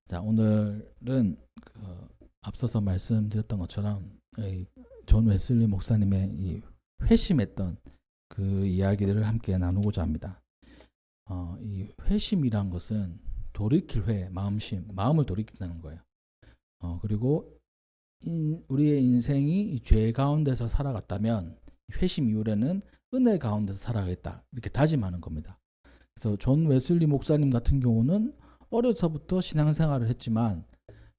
자, 오늘은 앞서서 말씀드렸던 것처럼 존 웨슬리 목사님의 이 회심했던 그 이야기들을 함께 나누고자 합니다. 이 회심이란 것은 돌이킬 회, 마음을 돌이킨다는 거예요. 그리고 우리의 인생이 이 죄 가운데서 살아갔다면 회심 이후에는 은혜 가운데서 살아가겠다, 이렇게 다짐하는 겁니다. 그래서 존 웨슬리 목사님 같은 경우는 어려서부터 신앙생활을 했지만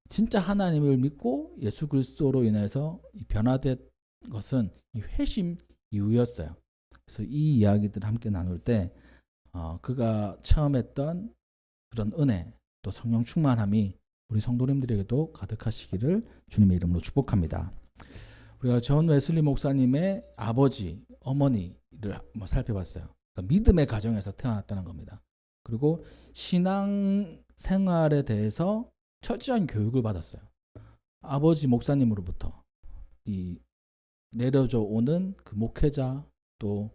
진짜 하나님을 믿고 예수 그리스도로 인해서 변화된 것은 이 회심 이후였어요. 그래서 이 이야기들을 함께 나눌 때 그가 처음 했던 그런 은혜, 또 성령 충만함이 우리 성도님들에게도 가득하시기를 주님의 이름으로 축복합니다. 우리가 존 웨슬리 목사님의 아버지, 어머니를 한번 살펴봤어요. 그러니까 믿음의 가정에서 태어났다는 겁니다. 그리고 신앙 생활에 대해서 철저한 교육을 받았어요. 아버지 목사님으로부터 이 내려져 오는 그 목회자, 또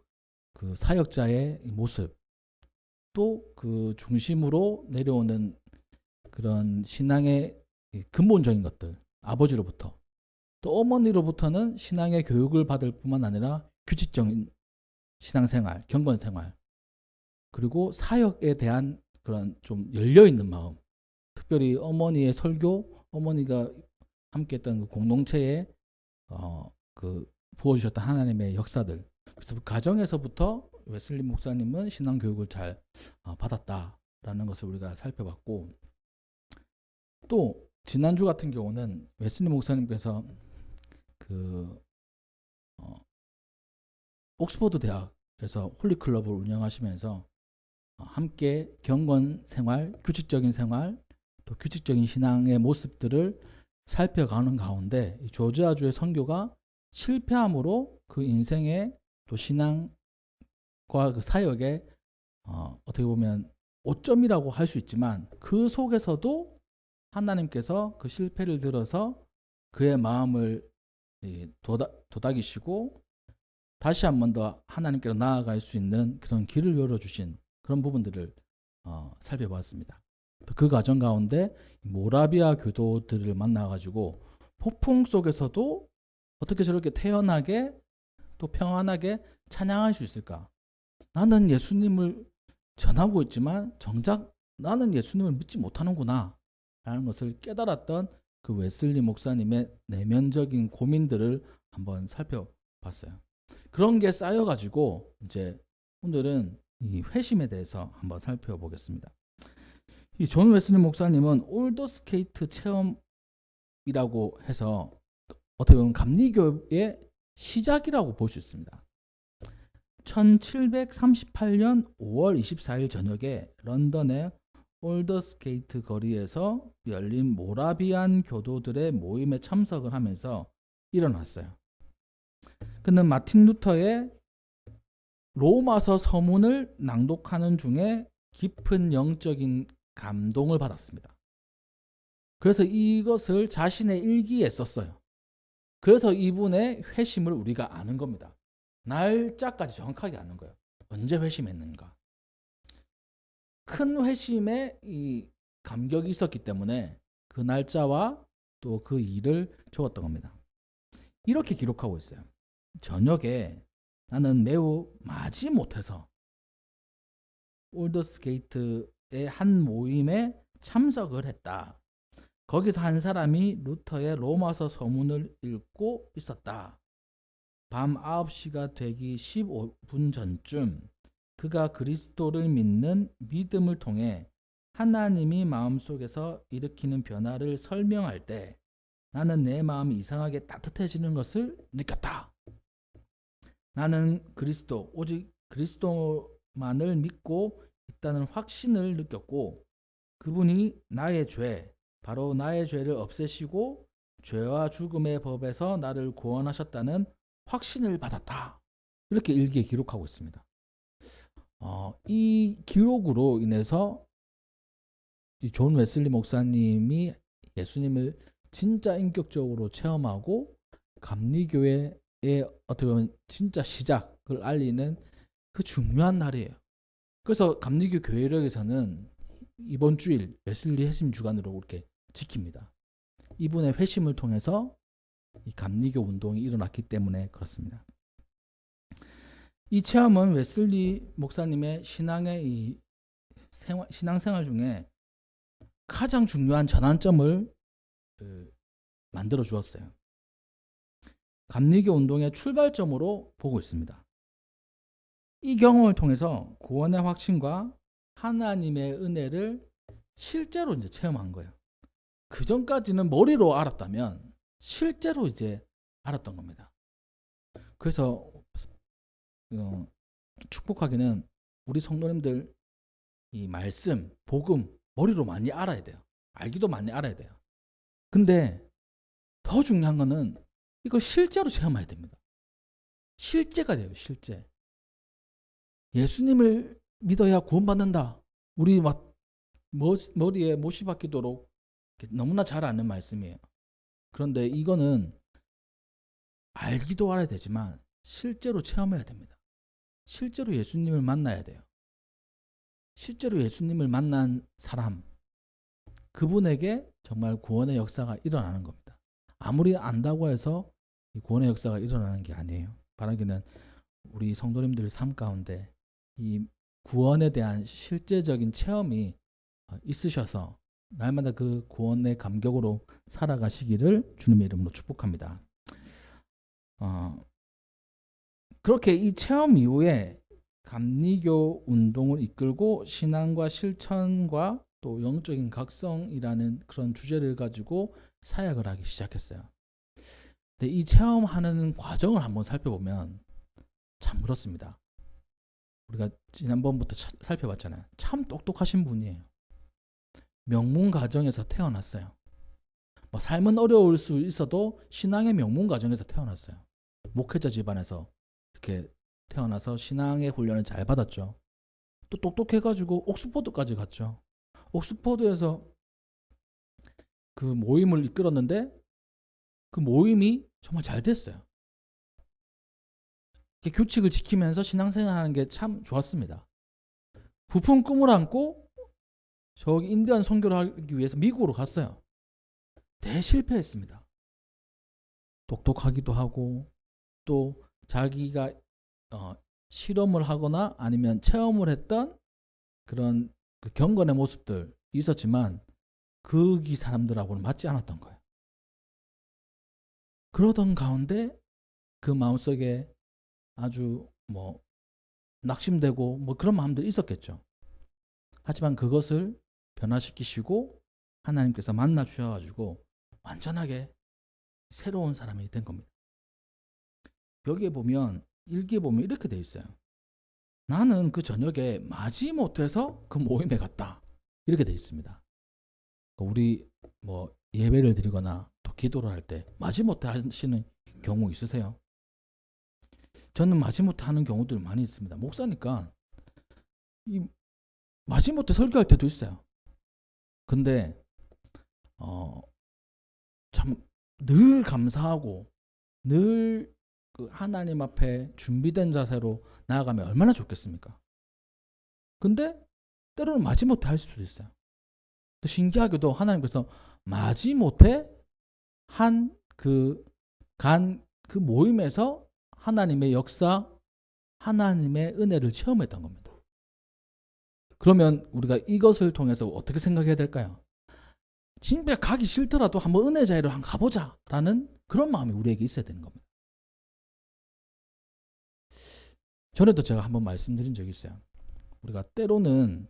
그 사역자의 모습, 또 그 중심으로 내려오는 그런 신앙의 근본적인 것들, 아버지로부터, 또 어머니로부터는 신앙의 교육을 받을 뿐만 아니라 규칙적인 신앙생활, 경건생활, 그리고 사역에 대한 그런 좀 열려있는 마음, 특별히 어머니의 설교, 어머니가 함께했던 그 공동체에 그 부어주셨던 하나님의 역사들, 그래서 그 가정에서부터 웨슬리 목사님은 신앙 교육을 잘 받았다라는 것을 우리가 살펴봤고, 또 지난주 같은 경우는 웨슬리 목사님께서 그 옥스퍼드 대학에서 홀리클럽을 운영하시면서 함께 경건 생활, 규칙적인 생활, 또 규칙적인 신앙의 모습들을 살펴가는 가운데 조지아주의 선교가 실패함으로 그 인생의 또 신앙과 그 사역의 어떻게 보면 오점이라고 할 수 있지만, 그 속에서도 하나님께서 그 실패를 들어서 그의 마음을 도닥이시고 다시 한 번 더 하나님께로 나아갈 수 있는 그런 길을 열어주신 그런 부분들을 살펴봤습니다. 그 과정 가운데 모라비아 교도들을 만나가지고 폭풍 속에서도 어떻게 저렇게 태연하게 또 평안하게 찬양할 수 있을까? 나는 예수님을 전하고 있지만 정작 나는 예수님을 믿지 못하는구나 라는 것을 깨달았던 그 웨슬리 목사님의 내면적인 고민들을 한번 살펴봤어요. 그런 게 쌓여가지고 이제 오늘은 이 회심에 대해서 한번 살펴보겠습니다. 이 존 웨슬리 목사님은 올더스케이트 체험이라고 해서 어떻게 보면 감리교의 시작이라고 볼 수 있습니다. 1738년 5월 24일 저녁에 런던의 올더스게이트 거리에서 열린 모라비안 교도들의 모임에 참석을 하면서 일어났어요. 그는 마틴 루터의 로마서 서문을 낭독하는 중에 깊은 영적인 감동을 받았습니다. 그래서 이것을 자신의 일기에 썼어요. 그래서 이분의 회심을 우리가 아는 겁니다. 날짜까지 정확하게 아는 거예요. 언제 회심했는가. 큰 회심에 이 감격이 있었기 때문에 그 날짜와 또 그 일을 적었던 겁니다. 이렇게 기록하고 있어요. 저녁에 나는 매우 마지못해서 올더스게이트의 한 모임에 참석을 했다. 거기서 한 사람이 루터의 로마서 서문을 읽고 있었다. 밤 9시가 되기 15분 전쯤 그가 그리스도를 믿는 믿음을 통해 하나님이 마음속에서 일으키는 변화를 설명할 때 나는 내 마음이 이상하게 따뜻해지는 것을 느꼈다. 나는 오직 그리스도만을 믿고 있다는 확신을 느꼈고, 그분이 나의 죄, 바로 나의 죄를 없애시고 죄와 죽음의 법에서 나를 구원하셨다는 확신을 받았다. 이렇게 일기에 기록하고 있습니다. 이 기록으로 인해서 이 존 웨슬리 목사님이 예수님을 진짜 인격적으로 체험하고 감리교회의 어떻게 보면 진짜 시작을 알리는 그 중요한 날이에요. 그래서 감리교 교회력에서는 이번 주일 웨슬리 회심 주간으로 이렇게 지킵니다. 이분의 회심을 통해서 이 감리교 운동이 일어났기 때문에 그렇습니다. 이 체험은 웨슬리 목사님의 신앙의 이 신앙생활 중에 가장 중요한 전환점을 만들어 주었어요. 감리교 운동의 출발점으로 보고 있습니다. 이 경험을 통해서 구원의 확신과 하나님의 은혜를 실제로 이제 체험한 거예요. 그 전까지는 머리로 알았다면 실제로 이제 알았던 겁니다. 그래서 축복하기는 우리 성도님들 이 말씀, 복음 머리로 많이 알아야 돼요. 알기도 많이 알아야 돼요. 근데 더 중요한 거는 이걸 실제로 체험해야 됩니다. 실제가 돼요. 실제. 예수님을 믿어야 구원받는다. 우리 막 머리에 못이 박히도록 너무나 잘 아는 말씀이에요. 그런데 이거는 알기도 알아야 되지만 실제로 체험해야 됩니다. 실제로 예수님을 만나야 돼요. 실제로 예수님을 만난 사람, 그분에게 정말 구원의 역사가 일어나는 겁니다. 아무리 안다고 해서 이 구원의 역사가 일어나는 게 아니에요. 바라기는 우리 성도님들 삶 가운데 이 구원에 대한 실제적인 체험이 있으셔서 날마다 그 구원의 감격으로 살아가시기를 주님의 이름으로 축복합니다. 그렇게 이 체험 이후에 감리교 운동을 이끌고 신앙과 실천과 또 영적인 각성이라는 그런 주제를 가지고 사역을 하기 시작했어요. 근데 이 체험하는 과정을 한번 살펴보면 참 그렇습니다. 우리가 지난번부터 살펴봤잖아요. 참 똑똑하신 분이에요. 명문 가정에서 태어났어요. 뭐 삶은 어려울 수 있어도 신앙의 명문 가정에서 태어났어요. 목회자 집안에서 이렇게 태어나서 신앙의 훈련을 잘 받았죠. 또 똑똑해가지고 옥스퍼드까지 갔죠. 옥스퍼드에서 그 모임을 이끌었는데 그 모임이 정말 잘 됐어요. 규칙을 지키면서 신앙생활하는 게 참 좋았습니다. 부푼 꿈을 안고 저기 인디언 선교를 하기 위해서 미국으로 갔어요. 대실패했습니다. 똑똑하기도 하고 또 자기가 실험을 하거나 아니면 체험을 했던 그런 그 경건의 모습들 있었지만 거기 사람들하고는 맞지 않았던 거예요. 그러던 가운데 그 마음속에 아주 낙심되고 그런 마음들이 있었겠죠. 하지만 그것을 변화시키시고 하나님께서 만나 주셔가지고 완전하게 새로운 사람이 된 겁니다. 여기에 보면 일기에 보면 이렇게 돼 있어요. 나는 그 저녁에 마지못해서 그 모임에 갔다. 이렇게 돼 있습니다. 우리 예배를 드리거나 또 기도를 할 때 마지못해 하시는 경우 있으세요? 저는 마지못해 하는 경우들 많이 있습니다. 목사니까 이 마지못해 설교할 때도 있어요. 근데 참 늘 감사하고 늘 그 하나님 앞에 준비된 자세로 나아가면 얼마나 좋겠습니까? 근데 때로는 마지못해 할 수도 있어요. 또 신기하게도 하나님께서 마지못해 간 그 모임에서 하나님의 역사, 하나님의 은혜를 체험했던 겁니다. 그러면 우리가 이것을 통해서 어떻게 생각해야 될까요? 진짜 가기 싫더라도 한번 은혜 자리로 한번 가보자 라는 그런 마음이 우리에게 있어야 되는 겁니다. 전에도 제가 한번 말씀드린 적이 있어요. 우리가 때로는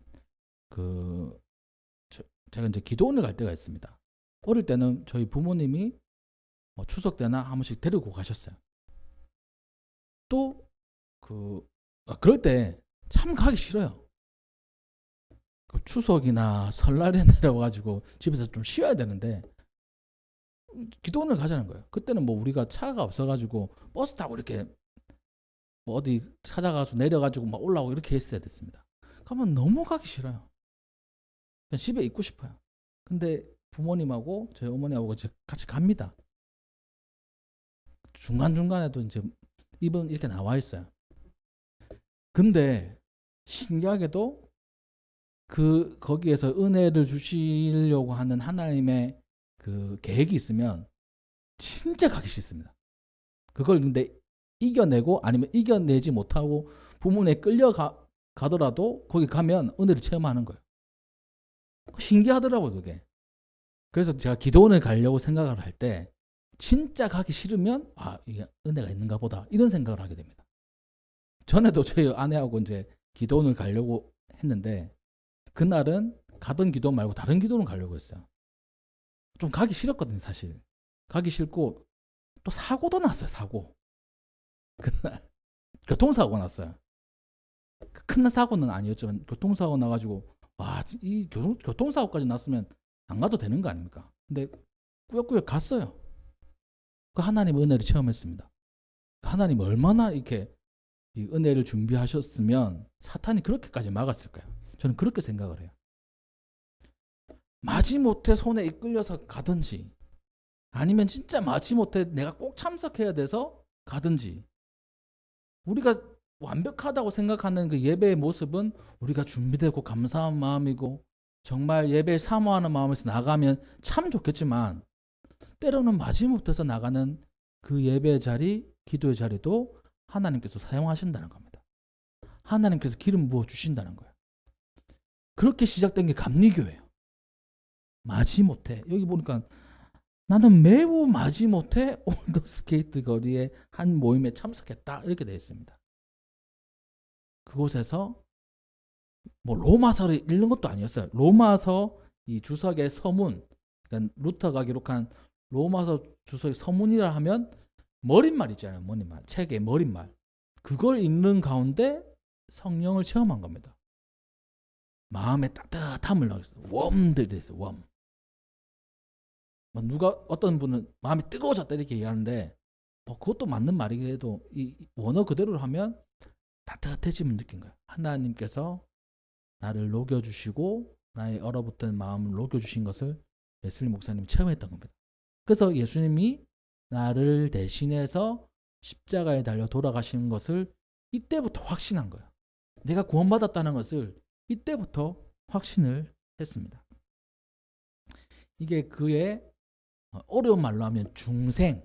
제가 이제 기도원을 갈 때가 있습니다. 어릴 때는 저희 부모님이 추석 때나 한 번씩 데리고 가셨어요. 또 그럴 때 참 가기 싫어요. 추석이나 설날에 내려와가지고 집에서 좀 쉬어야 되는데 기도원을 가자는 거예요. 그때는 우리가 차가 없어가지고 버스 타고 이렇게 어디 찾아가서 내려가지고 막 올라오고 이렇게 했어야 됐습니다. 그러면 너무 가기 싫어요. 그냥 집에 있고 싶어요. 근데 부모님하고 저희 어머니하고 같이 갑니다. 중간중간에도 이제 입은 이렇게 나와 있어요. 근데 신기하게도 거기에서 은혜를 주시려고 하는 하나님의 그 계획이 있으면 진짜 가기 싫습니다. 그걸 근데 이겨내고 아니면 이겨내지 못하고 부문에 끌려가더라도 거기 가면 은혜를 체험하는 거예요. 신기하더라고요, 그게. 그래서 제가 기도원을 가려고 생각을 할 때 진짜 가기 싫으면 이게 은혜가 있는가 보다 이런 생각을 하게 됩니다. 전에도 저희 아내하고 이제 기도원을 가려고 했는데 그날은 가던 기도 말고 다른 기도원 가려고 했어요. 좀 가기 싫었거든요, 사실. 가기 싫고 또 사고도 났어요, 사고. 그날 교통사고가 났어요. 큰 사고는 아니었지만 교통사고 나가지고 이 교통사고까지 났으면 안 가도 되는 거 아닙니까? 근데 꾸역꾸역 갔어요. 그 하나님 은혜를 체험했습니다. 하나님 얼마나 이렇게 이 은혜를 준비하셨으면 사탄이 그렇게까지 막았을까요? 저는 그렇게 생각을 해요. 마지못해 손에 이끌려서 가든지 아니면 진짜 마지못해 내가 꼭 참석해야 돼서 가든지 우리가 완벽하다고 생각하는 그 예배의 모습은 우리가 준비되고 감사한 마음이고 정말 예배에 사모하는 마음에서 나가면 참 좋겠지만 때로는 마지못해서 나가는 그 예배의 자리, 기도의 자리도 하나님께서 사용하신다는 겁니다. 하나님께서 기름 부어 주신다는 거예요. 그렇게 시작된 게 감리교예요. 마지못해. 여기 보니까 나는 매우 마지못해 올더스케이트 거리의 한 모임에 참석했다 이렇게 되어 있습니다. 그곳에서 뭐 로마서를 읽는 것도 아니었어요. 로마서 이 주석의 서문, 그러니까 루터가 기록한 로마서 주석의 서문이라 하면 머릿말 있잖아요. 머릿말, 책의 머릿말. 그걸 읽는 가운데 성령을 체험한 겁니다. 마음에 따뜻함을 넣었어요. 웜들 돼 있어요. 웜. 누가 어떤 분은 마음이 뜨거워졌다 이렇게 얘기하는데 그것도 맞는 말이기도 이 원어 그대로 하면 따뜻해짐을 느낀 거예요. 하나님께서 나를 녹여주시고 나의 얼어붙은 마음을 녹여주신 것을 웨슬리 목사님이 체험했던 겁니다. 그래서 예수님이 나를 대신해서 십자가에 달려 돌아가시는 것을 이때부터 확신한 거예요. 내가 구원받았다는 것을 이때부터 확신을 했습니다. 이게 그의 어려운 말로 하면 중생,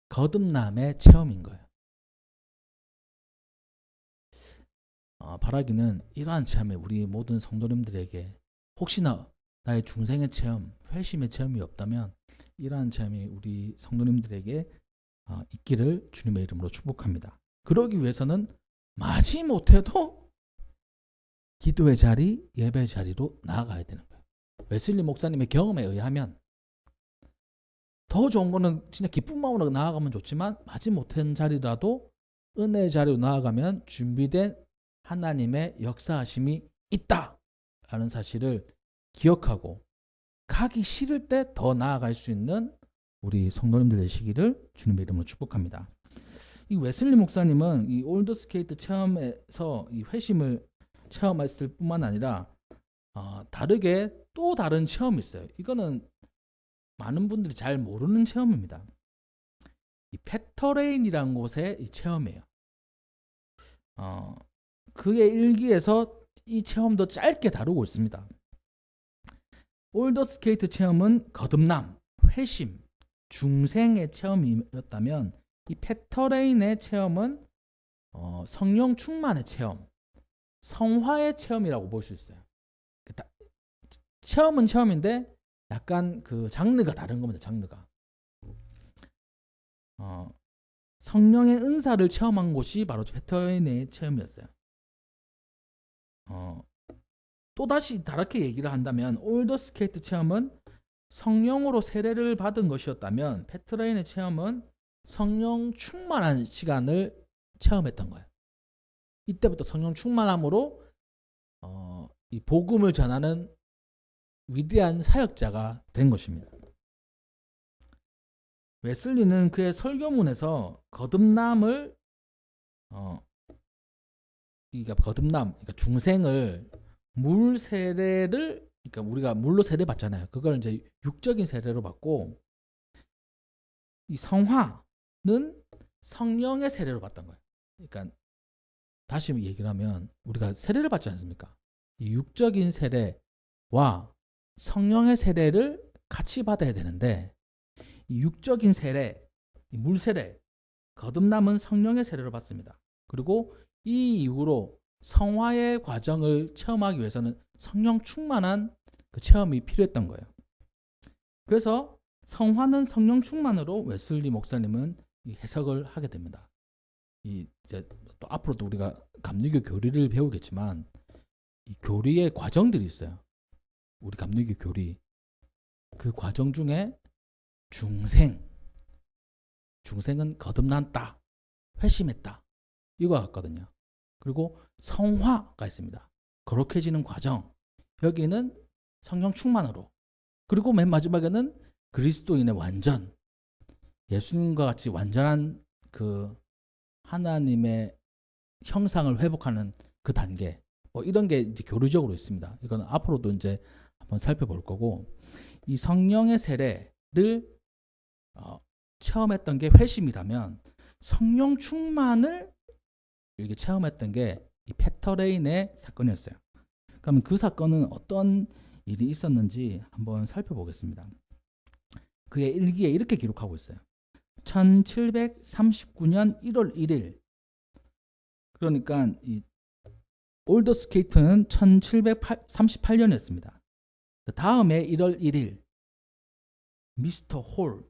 거듭남의 체험인 거예요. 바라기는 이러한 체험이 우리 모든 성도님들에게 혹시나 나의 중생의 체험, 회심의 체험이 없다면 이러한 체험이 우리 성도님들에게 있기를 주님의 이름으로 축복합니다. 그러기 위해서는 마지못해도 기도의 자리, 예배의 자리로 나아가야 되는 거예요. 웨슬리 목사님의 경험에 의하면 더 좋은 거는 진짜 기쁜 마음으로 나아가면 좋지만 마지못한 자리라도 은혜의 자리로 나아가면 준비된 하나님의 역사하심이 있다라는 사실을 기억하고 가기 싫을 때 더 나아갈 수 있는 우리 성도님들 되시기를 주님의 이름으로 축복합니다. 이 웨슬리 목사님은 이 올드스케이트 체험에서 이 회심을 체험했을 뿐만 아니라 다르게 또 다른 체험이 있어요. 이거는 많은 분들이 잘 모르는 체험입니다. 이 페터레인이라는 곳의 이 체험이에요. 그의 일기에서 이 체험도 짧게 다루고 있습니다. 올더스케이트 체험은 거듭남, 회심, 중생의 체험이었다면 이 페터레인의 체험은 성령 충만의 체험, 성화의 체험이라고 볼 수 있어요. 체험은 체험인데 약간 그 장르가 다른 겁니다. 장르가. 성령의 은사를 체험한 곳이 바로 페터레인의 체험이었어요. 또다시 다르게 얘기를 한다면 올더스케이트 체험은 성령으로 세례를 받은 것이었다면 페터레인의 체험은 성령 충만한 시간을 체험했던 거예요. 이때부터 성령 충만함으로 이 복음을 전하는 위대한 사역자가 된 것입니다. 웨슬리는 그의 설교문에서 거듭남을 그러니까 중생을 물 세례를 그러니까 우리가 물로 세례 받잖아요. 그걸 이제 육적인 세례로 받고 이 성화는 성령의 세례로 받던 거예요. 그러니까 다시 얘기를 하면 우리가 세례를 받지 않습니까? 이 육적인 세례와 성령의 세례를 같이 받아야 되는데, 이 육적인 세례, 이 물 세례, 거듭남은 성령의 세례를 받습니다. 그리고 이 이후로 성화의 과정을 체험하기 위해서는 성령 충만한 그 체험이 필요했던 거예요. 그래서 성화는 성령 충만으로 웨슬리 목사님은 이 해석을 하게 됩니다. 이제 또 앞으로도 우리가 감리교 교리를 배우겠지만 이 교리의 과정들이 있어요. 우리 감리교 교리 그 과정 중에 중생은 거듭났다, 회심했다 이거 같거든요. 그리고 성화가 있습니다. 거룩해지는 과정. 여기는 성령 충만으로. 그리고 맨 마지막에는 그리스도인의 완전. 예수님과 같이 완전한 그 하나님의 형상을 회복하는 그 단계. 이런 게 이제 교리적으로 있습니다. 이건 앞으로도 이제 한번 살펴볼 거고, 이 성령의 세례를 체험했던 게 회심이라면 성령 충만을 이렇게 체험했던 게 이 페터레인의 사건이었어요. 그럼 그 사건은 어떤 일이 있었는지 한번 살펴보겠습니다. 그의 일기에 이렇게 기록하고 있어요. 1739년 1월 1일. 그러니까 이 올더 스케이트는 1738년이었습니다. 그 다음에 1월 1일 미스터 홀,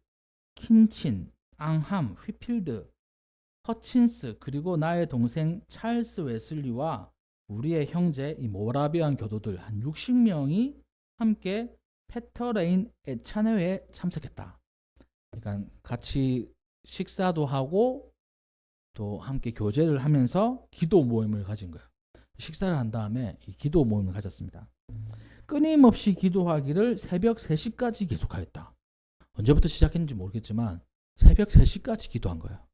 킨친, 앙함, 휘필드, 허친스 그리고 나의 동생 찰스 웨슬리와 우리의 형제 이 모라비안 교도들 한 60명이 함께 페터레인 애찬회에 참석했다. 그러니까 같이 식사도 하고 또 함께 교제를 하면서 기도 모임을 가진 거예요. 식사를 한 다음에 이 기도 모임을 가졌습니다. 끊임없이 기도하기를 새벽 3시까지 계속하였다. 언제부터 시작했는지 모르겠지만 새벽 3시까지 기도한 거예요.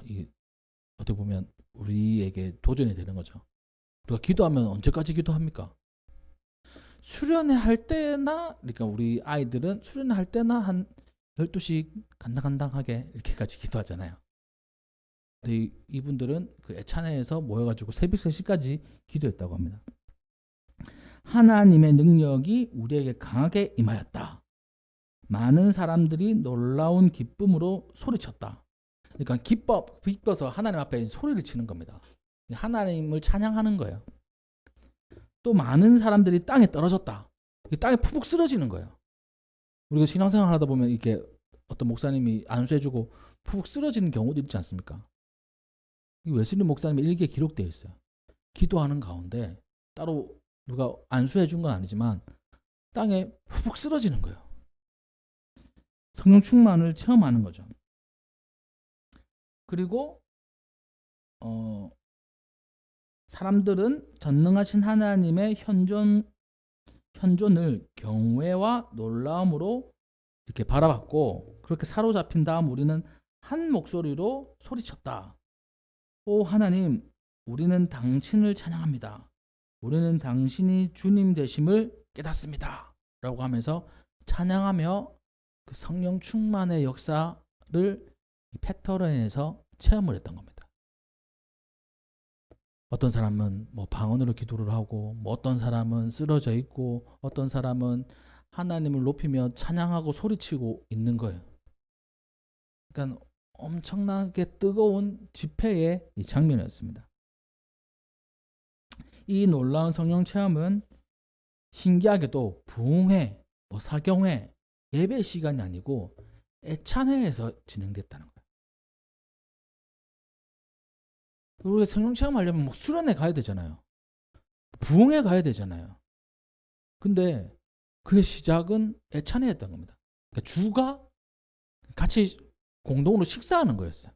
이 어떻게 보면 우리에게 도전이 되는 거죠. 우리가 기도하면 언제까지 기도합니까? 수련회 할 때나, 그러니까 우리 아이들은 수련회 할 때나 한 12시 간당간당하게 이렇게까지 기도하잖아요. 근데 이분들은 그 애찬회에서 모여가지고 새벽 3시까지 기도했다고 합니다. 하나님의 능력이 우리에게 강하게 임하였다. 많은 사람들이 놀라운 기쁨으로 소리쳤다. 그러니까 기뻐서 하나님 앞에 소리를 치는 겁니다. 하나님을 찬양하는 거예요. 또 많은 사람들이 땅에 떨어졌다. 땅에 푸북 쓰러지는 거예요. 우리가 신앙생활 하다 보면 이렇게 어떤 목사님이 안수해주고 푸북 쓰러지는 경우도 있지 않습니까? 이 웨슬리 목사님의 일기에 기록되어 있어요. 기도하는 가운데 따로 누가 안수해준 건 아니지만 땅에 푸북 쓰러지는 거예요. 성령 충만을 체험하는 거죠. 그리고 사람들은 전능하신 하나님의 현존을 경외와 놀라움으로 이렇게 바라봤고, 그렇게 사로잡힌 다음 우리는 한 목소리로 소리쳤다. 오 하나님, 우리는 당신을 찬양합니다. 우리는 당신이 주님 되심을 깨닫습니다. 라고 하면서 찬양하며 그 성령 충만의 역사를 페터레인에서 체험을 했던 겁니다. 어떤 사람은 뭐 방언으로 기도를 하고, 뭐 어떤 사람은 쓰러져 있고, 어떤 사람은 하나님을 높이며 찬양하고 소리치고 있는 거예요. 그러니까 엄청나게 뜨거운 집회의 이 장면이었습니다. 이 놀라운 성령 체험은 신기하게도 부흥회, 사경회, 예배 시간이 아니고 애찬회에서 진행됐다는 거예요. 우리가 성령 체험하려면 뭐 수련회 가야 되잖아요. 부흥회 가야 되잖아요. 근데 그의 시작은 애찬회였던 겁니다. 그러니까 주가 같이 공동으로 식사하는 거였어요.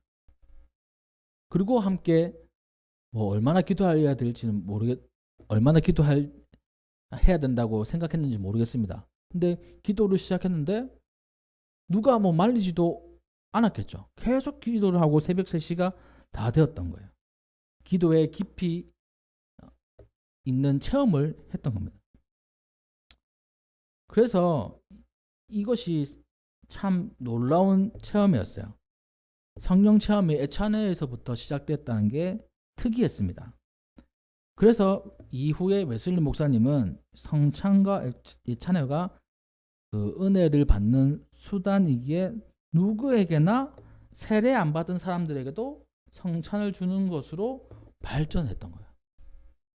그리고 함께 뭐 얼마나 기도해야 될지는 얼마나 해야 된다고 생각했는지 모르겠습니다. 근데 기도를 시작했는데 누가 뭐 말리지도 않았겠죠. 계속 기도를 하고 새벽 3시가 다 되었던 거예요. 기도에 깊이 있는 체험을 했던 겁니다. 그래서 이것이 참 놀라운 체험이었어요. 성령 체험이 애찬회에서부터 시작됐다는 게 특이했습니다. 그래서 이후에 웨슬리 목사님은 성찬과 이 찬회가 그 은혜를 받는 수단이기에 누구에게나 세례 안 받은 사람들에게도 성찬을 주는 것으로 발전했던 거예요.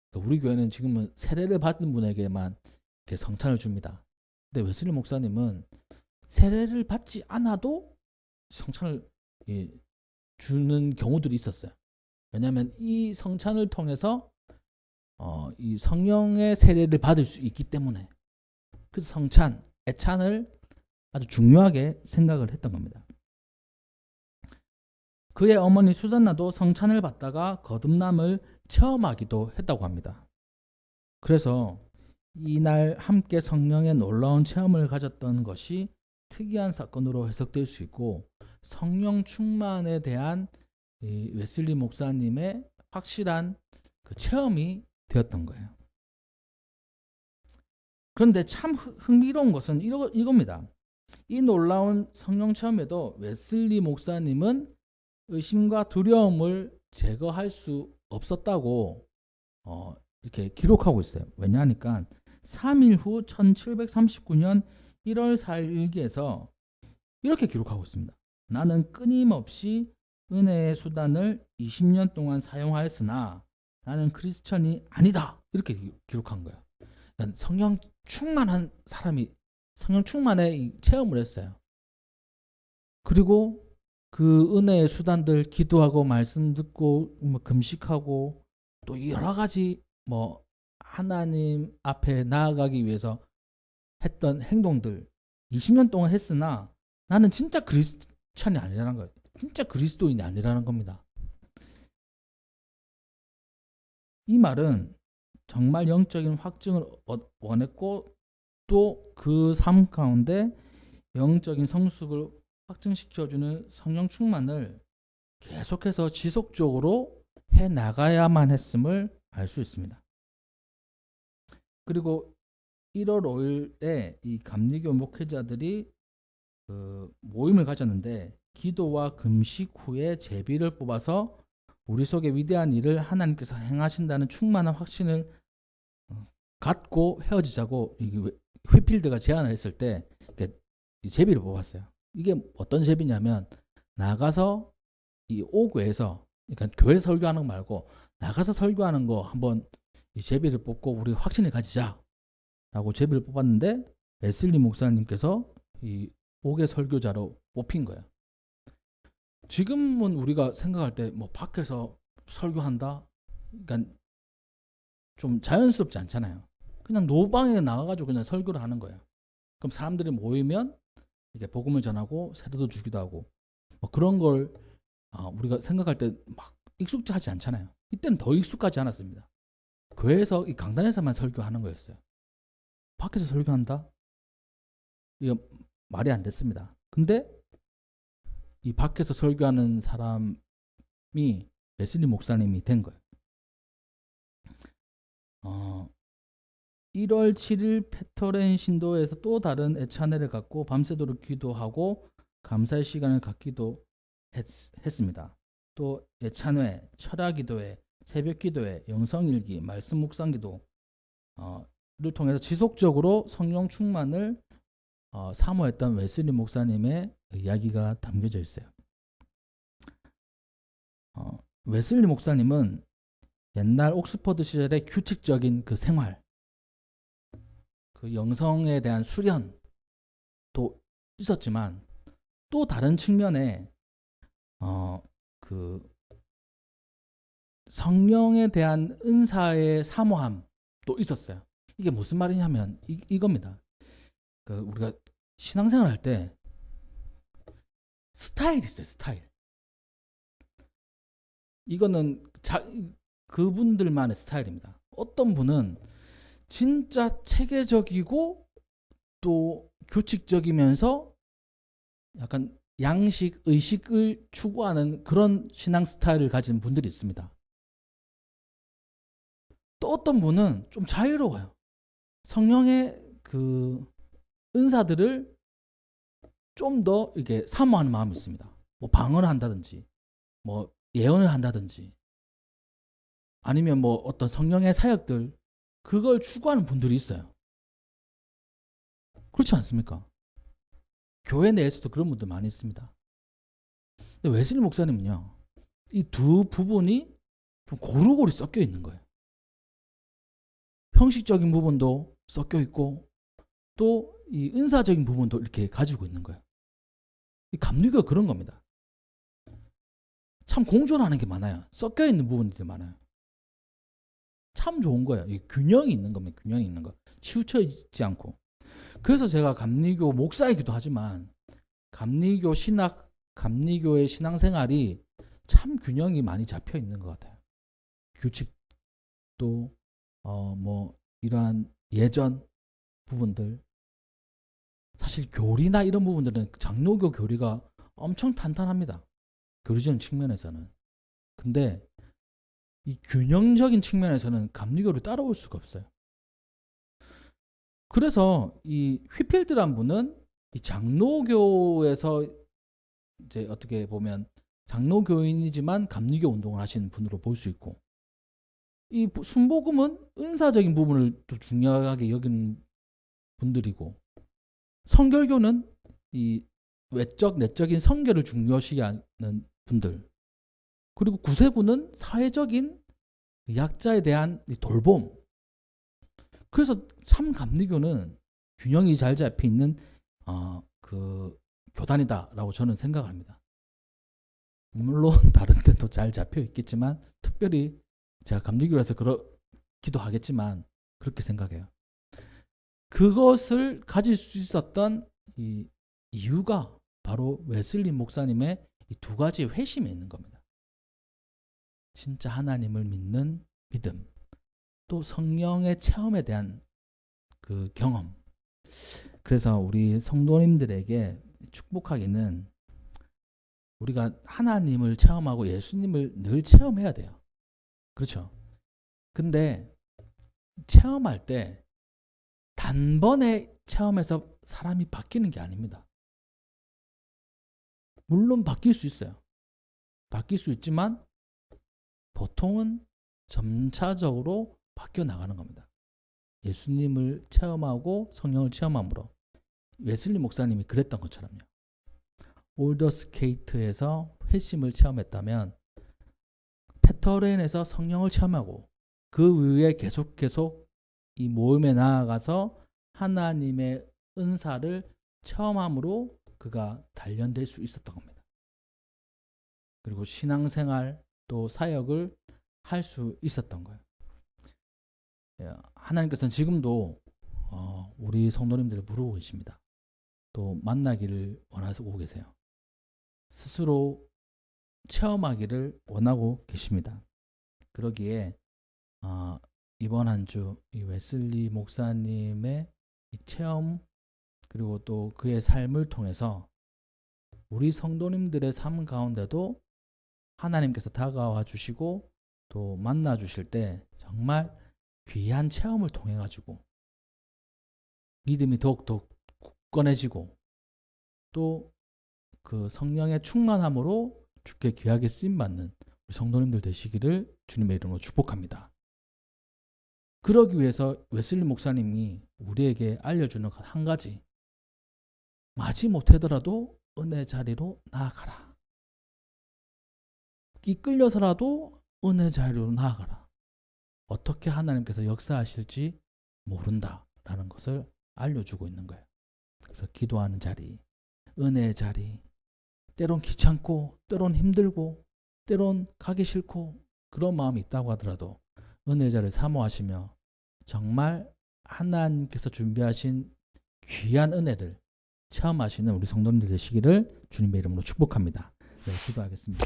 그러니까 우리 교회는 지금은 세례를 받은 분에게만 이렇게 성찬을 줍니다. 근데 웨슬리 목사님은 세례를 받지 않아도 성찬을 주는 경우들이 있었어요. 왜냐하면 이 성찬을 통해서 이 성령의 세례를 받을 수 있기 때문에. 그래서 성찬, 애찬을 아주 중요하게 생각을 했던 겁니다. 그의 어머니 수잔나도 성찬을 받다가 거듭남을 체험하기도 했다고 합니다. 그래서 이날 함께 성령의 놀라운 체험을 가졌던 것이 특이한 사건으로 해석될 수 있고, 성령 충만에 대한 이 웨슬리 목사님의 확실한 그 체험이 되었던 거예요. 그런데 참 흥미로운 것은 이겁니다. 이 놀라운 성령 체험에도 웨슬리 목사님은 의심과 두려움을 제거할 수 없었다고 이렇게 기록하고 있어요. 왜냐하니까 3일 후 1739년 1월 4일 일기에서 이렇게 기록하고 있습니다. 나는 끊임없이 은혜의 수단을 20년 동안 사용하였으나 나는 크리스천이 아니다. 이렇게 기록한 거예요. 그러니까 성령 충만한 사람이 성령 충만의 체험을 했어요. 그리고 그 은혜의 수단들, 기도하고 말씀 듣고 금식하고 또 여러 가지 하나님 앞에 나아가기 위해서 했던 행동들 20년 동안 했으나 나는 진짜 크리스찬이 아니라는 거예요. 진짜 그리스도인이 아니라는 겁니다. 이 말은 정말 영적인 확증을 원했고 또 그 삶 가운데 영적인 성숙을 확증시켜주는 성령 충만을 계속해서 지속적으로 해 나가야만 했음을 알 수 있습니다. 그리고 1월 5일에 이 감리교 목회자들이 그 모임을 가졌는데 기도와 금식 후에 제비를 뽑아서 우리 속에 위대한 일을 하나님께서 행하신다는 충만한 확신을 갖고 헤어지자고 휘필드가 제안을 했을 때 제비를 뽑았어요. 이게 어떤 제비냐면 나가서 이 오교에서, 그러니까 교회 설교하는 거 말고 나가서 설교하는 거 한번 이 제비를 뽑고 우리 확신을 가지자 라고 제비를 뽑았는데 웨슬리 목사님께서 이 옥의 설교자로 뽑힌 거예요. 지금은 우리가 생각할 때 밖에서 설교한다? 그러니까 좀 자연스럽지 않잖아요. 그냥 노방에 나가가지고 그냥 설교를 하는 거예요. 그럼 사람들이 모이면 이렇게 복음을 전하고 세례도 주기도 하고 그런 걸 우리가 생각할 때 막 익숙하지 않잖아요. 이때는 더 익숙하지 않았습니다. 교회에서 이 강단에서만 설교하는 거였어요. 밖에서 설교한다? 이거 말이 안 됐습니다. 근데 이 밖에서 설교하는 사람이 웨슬리 목사님이 된 거예요. 1월 7일 페터렌 신도에서 또 다른 애찬회를 갖고 밤새도록 기도하고 감사의 시간을 갖기도 했습니다. 또 애찬회, 철야기도회, 새벽기도회, 영성일기, 말씀 묵상기도를 통해서 지속적으로 성령 충만을 사모했던 웨슬리 목사님의 이야기가 담겨져 있어요. 웨슬리 목사님은 옛날 옥스퍼드 시절의 규칙적인 그 생활, 그 영성에 대한 수련도 있었지만 또 다른 측면에 그 성령에 대한 은사의 사모함도 있었어요. 이게 무슨 말이냐면 이겁니다. 그 우리가 신앙생활 할 때 스타일이 있어요. 스타일. 이거는 그분들만의 스타일입니다. 어떤 분은 진짜 체계적이고 또 규칙적이면서 약간 양식, 의식을 추구하는 그런 신앙 스타일을 가진 분들이 있습니다. 또 어떤 분은 좀 자유로워요. 성령의 그 은사들을 좀 더 이렇게 사모하는 마음이 있습니다. 방언을 한다든지, 예언을 한다든지, 아니면 뭐 어떤 성령의 사역들 그걸 추구하는 분들이 있어요. 그렇지 않습니까? 교회 내에서도 그런 분들 많이 있습니다. 근데 웨슬리 목사님은요, 이 두 부분이 좀 고루고루 섞여 있는 거예요. 형식적인 부분도 섞여 있고 또 이 은사적인 부분도 이렇게 가지고 있는 거예요. 이 감리교가 그런 겁니다. 참 공존하는 게 많아요. 섞여 있는 부분들이 많아요. 참 좋은 거예요. 이 균형이 있는 겁니다. 균형이 있는 거. 치우쳐 있지 않고. 그래서 제가 감리교 목사이기도 하지만 감리교의 신앙생활이 참 균형이 많이 잡혀 있는 것 같아요. 규칙도 뭐 이러한 예전 부분들, 사실 교리나 이런 부분들은 장로교 교리가 엄청 탄탄합니다. 교리적인 측면에서는. 근데 이 균형적인 측면에서는 감리교를 따라올 수가 없어요. 그래서 이 휘필드란 분은 이 장로교에서 이제 어떻게 보면 장로교인이지만 감리교 운동을 하시는 분으로 볼 수 있고, 이 순복음은 은사적인 부분을 또 중요하게 여기는 분들이고, 성결교는 이 외적 내적인 성결을 중요시하는 분들, 그리고 구세군은 사회적인 약자에 대한 돌봄. 그래서 참 감리교는 균형이 잘 잡혀 있는 그 교단이다라고 저는 생각합니다. 물론 다른 데도 잘 잡혀 있겠지만 특별히 제가 감리교라서 그렇기도 하겠지만 그렇게 생각해요. 그것을 가질 수 있었던 이 이유가 바로 웨슬리 목사님의 이 두 가지 회심에 있는 겁니다. 진짜 하나님을 믿는 믿음, 또 성령의 체험에 대한 그 경험. 그래서 우리 성도님들에게 축복하기는 우리가 하나님을 체험하고 예수님을 늘 체험해야 돼요. 그렇죠? 근데 체험할 때 단번에 체험해서 사람이 바뀌는 게 아닙니다. 물론 바뀔 수 있어요. 바뀔 수 있지만 보통은 점차적으로 바뀌어 나가는 겁니다. 예수님을 체험하고 성령을 체험함으로. 웨슬리 목사님이 그랬던 것처럼요. 올더스케이트에서 회심을 체험했다면 페터렌에서 성령을 체험하고 그 위에 계속 이 모임에 나아가서 하나님의 은사를 체험함으로 그가 단련될 수 있었던 겁니다. 그리고 신앙생활 또 사역을 할 수 있었던 거예요. 하나님께서는 지금도 우리 성도님들을 부르고 계십니다. 또 만나기를 원하고 계세요. 스스로 체험하기를 원하고 계십니다. 그러기에 이번 한 주 이 웨슬리 목사님의 이 체험 그리고 또 그의 삶을 통해서 우리 성도님들의 삶 가운데도 하나님께서 다가와 주시고 또 만나 주실 때 정말 귀한 체험을 통해 가지고 믿음이 더욱더 굳건해지고 또 그 성령의 충만함으로 주께 귀하게 쓰임받는 우리 성도님들 되시기를 주님의 이름으로 축복합니다. 그러기 위해서 웨슬리 목사님이 우리에게 알려주는 한 가지, 마지 못하더라도 은혜 자리로 나아가라. 이끌려서라도 은혜 자리로 나아가라. 어떻게 하나님께서 역사하실지 모른다라는 것을 알려주고 있는 거예요. 그래서 기도하는 자리, 은혜의 자리, 때론 귀찮고 때론 힘들고 때론 가기 싫고 그런 마음이 있다고 하더라도 은혜의 자리를 사모하시며 정말 하나님께서 준비하신 귀한 은혜를 체험하시는 우리 성도님들 되시기를 주님의 이름으로 축복합니다. 네, 기도하겠습니다.